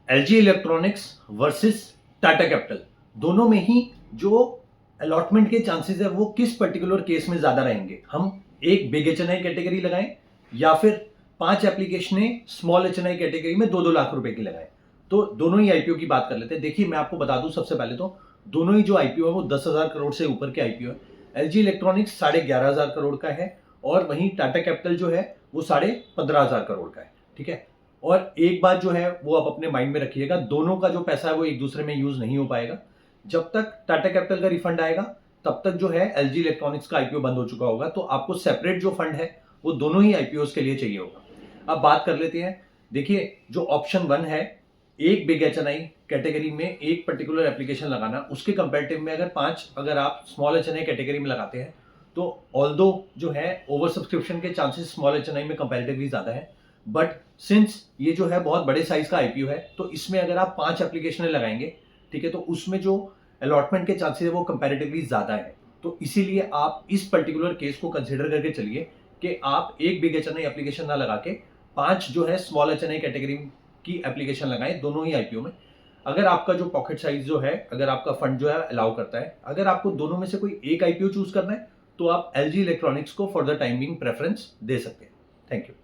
LG electronics versus Tata capital, दोनों में ही जो अलॉटमेंट के चांसेस है वो किस पर्टिकुलर केस में ज्यादा रहेंगे। हम एक बिग एचएनआई कैटेगरी लगाएं या फिर 5 एप्लीकेशन स्मॉल एचएनआई कैटेगरी में 2-2 लाख रुपए की लगाएं। तो दोनों ही आईपीओ की बात कर लेते हैं। देखिए, मैं आपको बता दूं, सबसे पहले तो दोनों ही जो आईपीओ है वो 10,000 करोड़ से ऊपर के आईपीओ है। एलजी इलेक्ट्रॉनिक्स 11,500 करोड़ का है और वहीं टाटा कैपिटल जो है वो 15,500 करोड़ का है। ठीक है। और एक बात जो है वो आप अपने माइंड में रखिएगा, दोनों का जो पैसा है वो एक दूसरे में यूज नहीं हो पाएगा। जब तक टाटा कैपिटल का रिफंड आएगा तब तक जो है एलजी इलेक्ट्रॉनिक्स का आईपीओ बंद हो चुका होगा। तो आपको सेपरेट जो फंड है वो दोनों ही आईपीओ के लिए चाहिए होगा। अब बात कर लेते हैं। देखिए, जो ऑप्शन 1 है, एक बिग एचएनआई कैटेगरी में एक पर्टिकुलर एप्लीकेशन लगाना, उसके कंपेरेटिव में अगर आप स्मॉल एचएनआई कैटेगरी में लगाते हैं तो ऑल्दो जो है ओवर सब्सक्रिप्शन के चांसेस स्मॉल एचएनआई में कंपैरेटिवली ज्यादा है, बट सिंस ये जो है बहुत बड़े साइज का आईपीओ है तो इसमें अगर आप 5 एप्लीकेशन लगाएंगे, ठीक है, तो उसमें जो अलॉटमेंट के चांसेस है वो कंपैरेटिवली ज्यादा है। तो इसीलिए आप इस पर्टिकुलर केस को कंसिडर करके चलिए कि आप एक बिग एचएनआई एप्लीकेशन ना लगा के 5 जो है स्मॉल एचएनआई कैटेगरी की एप्लीकेशन लगाएं दोनों ही आईपीओ में। अगर आपका जो पॉकेट साइज जो है, अगर आपका फंड जो है अलाउ करता है, अगर आपको दोनों में से कोई एक आईपीओ चूज करना है तो आप एलजी इलेक्ट्रॉनिक्स को for the time being preference दे सकते हैं। Thank you.